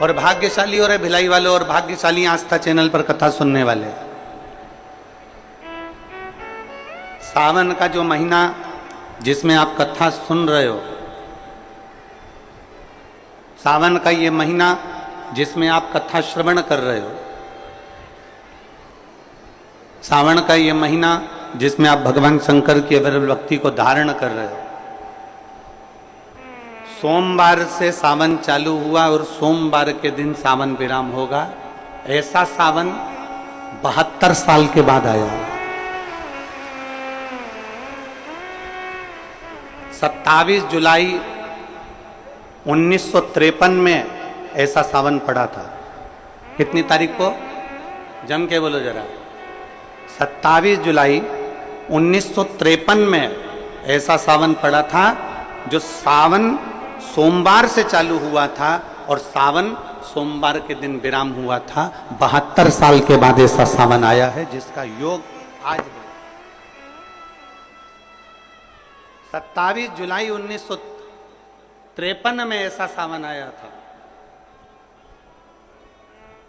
और भाग्यशाली और भिलाई वालों और भाग्यशाली आस्था चैनल पर कथा सुनने वाले, सावन का जो महीना जिसमें आप कथा सुन रहे हो, सावन का ये महीना जिसमें आप कथा श्रवण कर रहे हो, सावन का ये महीना जिसमें आप भगवान शंकर की अविरल भक्ति को धारण कर रहे हो, सोमवार से सावन चालू हुआ और सोमवार के दिन सावन विराम होगा। ऐसा सावन 72 साल के बाद आया। 27 जुलाई 1953 में ऐसा सावन पड़ा था। कितनी तारीख को? जम के बोलो जरा। 27 जुलाई 1953 में ऐसा सावन पड़ा था, जो सावन सोमवार से चालू हुआ था और सावन सोमवार के दिन विराम हुआ था। 72 साल के बाद ऐसा सावन आया है जिसका योग आज है। 27 जुलाई 1953 में ऐसा सावन आया था।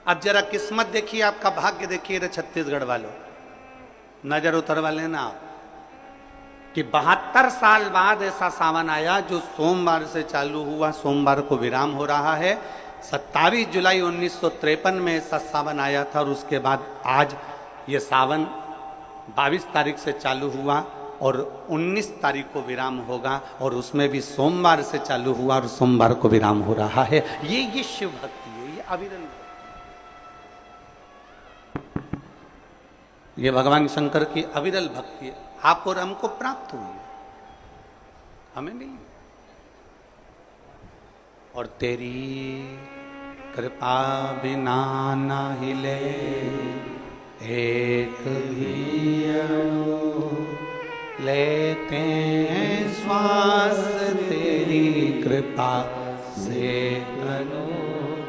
अब जरा किस्मत देखिए, आपका भाग्य देखिए रे छत्तीसगढ़ वालों, नजर उतरवा लेना आप कि 72 साल बाद ऐसा सावन आया जो सोमवार से चालू हुआ, सोमवार को विराम हो रहा है। 27 जुलाई 1953 में ऐसा सावन आया था और उसके बाद आज ये सावन 22 तारीख से चालू हुआ और 19 तारीख को विराम होगा, और उसमें भी सोमवार से चालू हुआ और सोमवार को विराम हो रहा है। ये शिव भक्ति है, ये अविरल, ये भगवान शंकर की अविरल भक्ति है। आपको और हमको प्राप्त हुई, हमें नहीं। और तेरी कृपा बिना ना हिले एक भी अणु, लेते हैं श्वास तेरी कृपा से तनु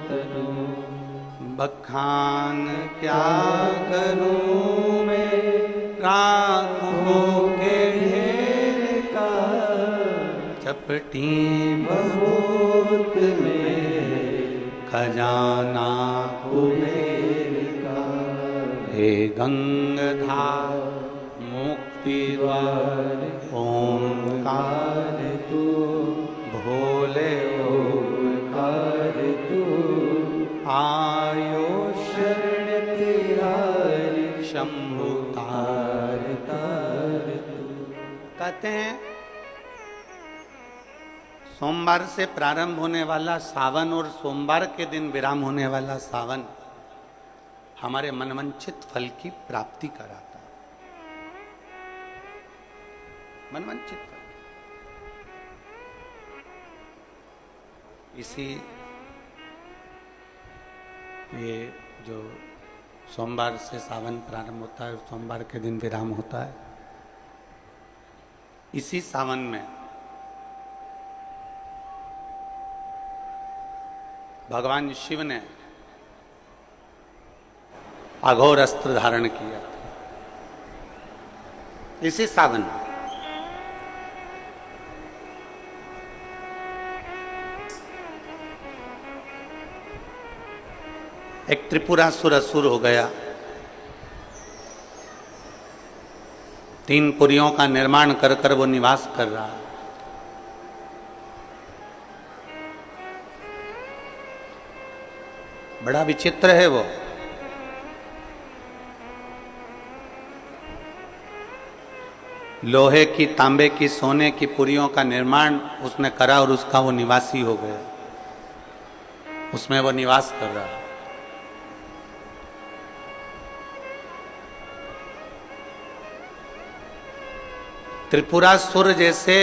तनु। बखान क्या करूं मैं राखों के ढेर का, चपटी बहुत में खजाना कुबेर का। हे गंगाधार मुक्ति द्वार ओंकार तू, भोले ओंकार तू। आयो शरण तिहारी शंभु तार तार तू। कहते हैं सोमवार से प्रारंभ होने वाला सावन और सोमवार के दिन विराम होने वाला सावन हमारे मनवांछित फल की प्राप्ति कराता है। मनवांछित फल। इसी ये जो सोमवार से सावन प्रारंभ होता है, सोमवार के दिन विराम होता है, इसी सावन में भगवान शिव ने अघोर अस्त्र धारण किया। इसी सावन में एक त्रिपुरासुर असुर हो गया। 3 पुरियों का निर्माण कर कर वो निवास कर रहा। बड़ा विचित्र है वो। लोहे की, तांबे की, सोने की पुरियों का निर्माण उसने करा और उसका वो निवासी हो गया, उसमें वो निवास कर रहा। त्रिपुरासुर जैसे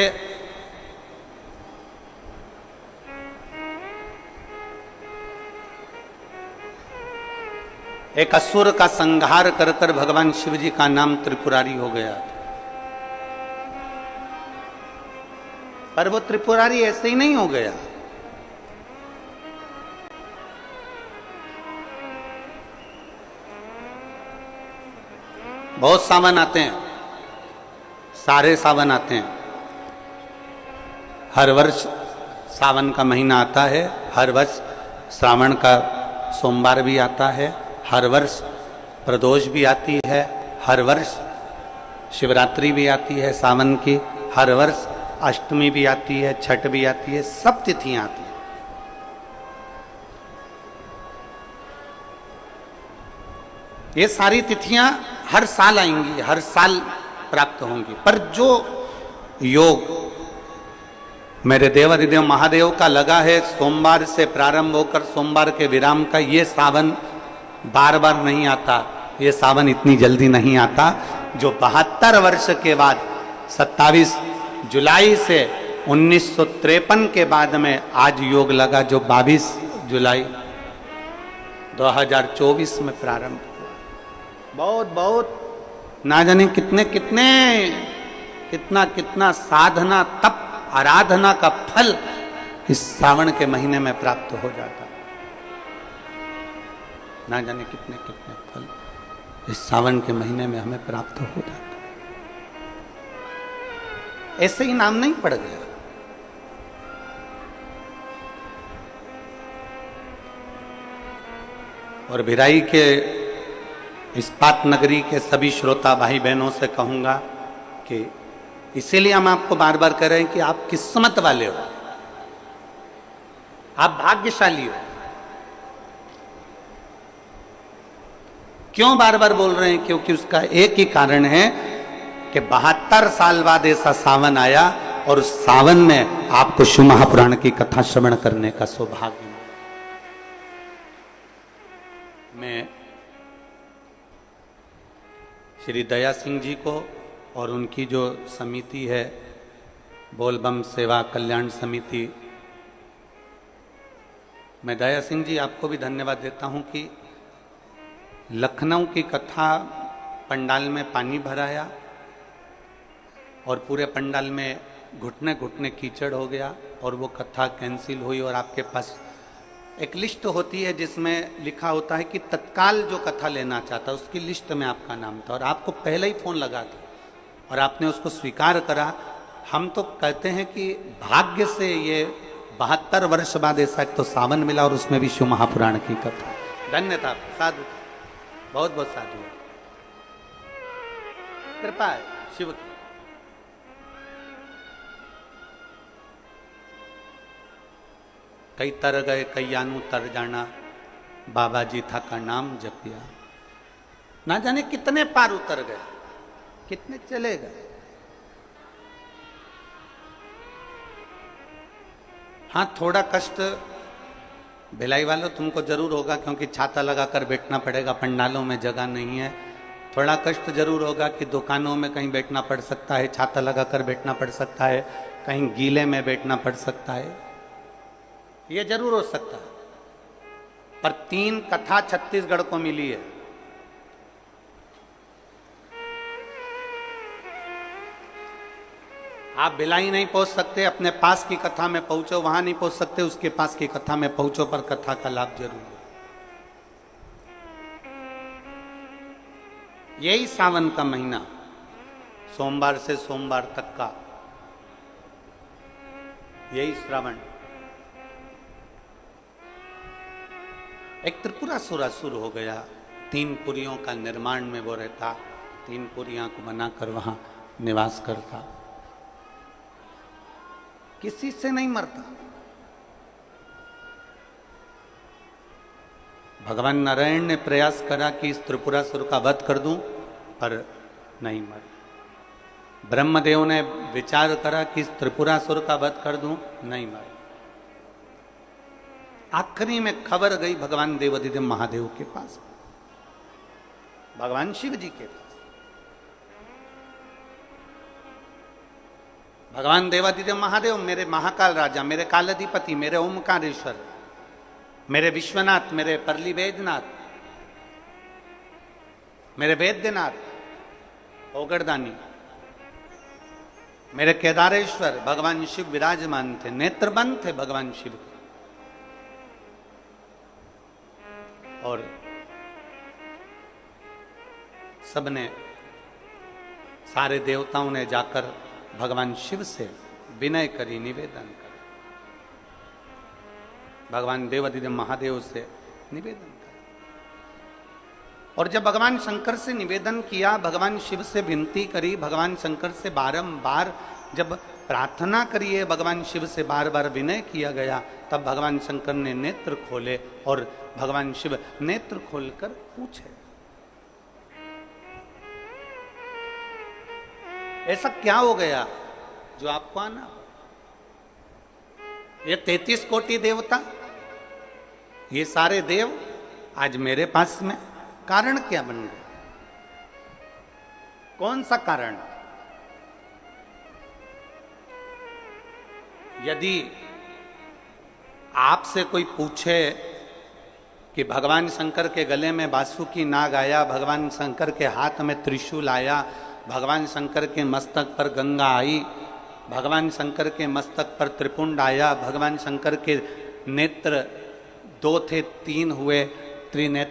एक असुर का संहार कर कर भगवान शिव जी का नाम त्रिपुरारी हो गया। पर वो त्रिपुरारी ऐसे ही नहीं हो गया। बहुत सावन आते हैं, सारे सावन आते हैं। हर वर्ष सावन का महीना आता है, हर वर्ष श्रावण का सोमवार भी आता है हर वर्ष, प्रदोष भी आती है हर वर्ष, शिवरात्रि भी आती है सावन की हर वर्ष, अष्टमी भी आती है, छठ भी आती है, सब तिथियां आती हैं। ये सारी तिथियां हर साल आएंगी, हर साल प्राप्त होंगी। पर जो योग मेरे देवाधिदेव महादेव का लगा है सोमवार से प्रारंभ होकर सोमवार के विराम का, ये सावन बार बार नहीं आता, ये सावन इतनी जल्दी नहीं आता। जो 72 वर्ष के बाद 27 जुलाई से 1953 के बाद में आज योग लगा, जो 22 जुलाई 2024 में प्रारंभ हुआ। बहुत बहुत ना जाने कितने कितने कितना कितना साधना तप आराधना का फल इस सावन के महीने में प्राप्त हो जाता, ना जाने कितने कितने फल इस सावन के महीने में हमें प्राप्त हो जाता। ऐसे ही नाम नहीं पड़ गया। और भिराई के इस्पात नगरी के सभी श्रोता भाई बहनों से कहूंगा कि इसीलिए हम आपको बार बार कह रहे हैं कि आप किस्मत वाले हो, आप भाग्यशाली हो। क्यों बार बार बोल रहे हैं? क्योंकि उसका एक ही कारण है कि 72 साल बाद ऐसा सावन आया और उस सावन में आपको शिव महापुराण की कथा श्रवण करने का सौभाग्य मिला। मैं श्री दया सिंह जी को और उनकी जो समिति है बोलबम सेवा कल्याण समिति, मैं दया सिंह जी आपको भी धन्यवाद देता हूं कि लखनऊ की कथा पंडाल में पानी भराया और पूरे पंडाल में घुटने घुटने कीचड़ हो गया और वो कथा कैंसिल हुई। और आपके पास एक लिस्ट होती है जिसमें लिखा होता है कि तत्काल जो कथा लेना चाहता, उसकी लिस्ट में आपका नाम था और आपको पहले ही फोन लगा था और आपने उसको स्वीकार करा। हम तो कहते हैं कि भाग्य से ये 72 वर्ष बाद ऐसा तो सावन मिला और उसमें भी शिव महापुराण की कथा। धन्यवाद, साधु, बहुत बहुत साधु, कृपा है शिव की। कई तर गए कई आनु तर जाना, बाबा जी था का नाम जपिया। ना जाने कितने पार उतर गए, कितने चले गए। हाँ, थोड़ा कष्ट भिलाई वालों तुमको जरूर होगा क्योंकि छाता लगाकर बैठना पड़ेगा, पंडालों में जगह नहीं है। थोड़ा कष्ट जरूर होगा कि दुकानों में कहीं बैठना पड़ सकता है, छाता लगाकर बैठना पड़ सकता है, कहीं गीले में बैठना पड़ सकता है, ये जरूर हो सकता है। पर 3 कथा छत्तीसगढ़ को मिली है। आप भिलाई नहीं पहुंच सकते, अपने पास की कथा में पहुंचो, वहां नहीं पहुंच सकते, उसके पास की कथा में पहुंचो, पर कथा का लाभ जरूर है। यही सावन का महीना सोमवार से सोमवार तक का, यही श्रावण, एक त्रिपुरासुर असुर हो गया। 3 पुरियों का निर्माण में वो रहता, 3 पुरियां को बनाकर वहां निवास करता, किसी से नहीं मरता। भगवान नारायण ने प्रयास करा कि इस त्रिपुरासुर का वध कर दूं, पर नहीं मर। ब्रह्मदेव ने विचार करा कि इस त्रिपुरासुर का वध कर दूं, नहीं मर। आखिरी में खबर गई भगवान देवाधिदेव महादेव के पास, भगवान शिव जी के पास। भगवान देवाधिदेव महादेव, मेरे महाकाल राजा, मेरे कालाधिपति, मेरे ओमकारेश्वर, मेरे विश्वनाथ, मेरे परली वेदनाथ, मेरे वेद्यनाथ, ओगरदानी, मेरे केदारेश्वर, भगवान शिव विराजमान थे, नेत्रबंद थे भगवान शिव। और सबने, सारे देवताओं ने जाकर भगवान शिव से विनय करी, निवेदन कर, भगवान देवादिदेव महादेव से निवेदन कर। और जब भगवान शंकर से निवेदन किया, भगवान शिव से विनती करी, भगवान शंकर से बारंबार जब प्रार्थना करिए, भगवान शिव से बार बार विनय किया गया, तब भगवान शंकर ने नेत्र खोले और भगवान शिव नेत्र खोलकर पूछे, ऐसा क्या हो गया जो आपको आना? ये 33 कोटि देवता, ये सारे देव आज मेरे पास में, कारण क्या बन गए? कौन सा कारण? यदि आपसे कोई पूछे कि भगवान शंकर के गले में बासुकी नाग आया, भगवान शंकर के हाथ में त्रिशूल आया, भगवान शंकर के मस्तक पर गंगा आई, भगवान शंकर के मस्तक पर त्रिपुंड आया, भगवान शंकर के नेत्र 2 थे 3 हुए, त्रिनेत्र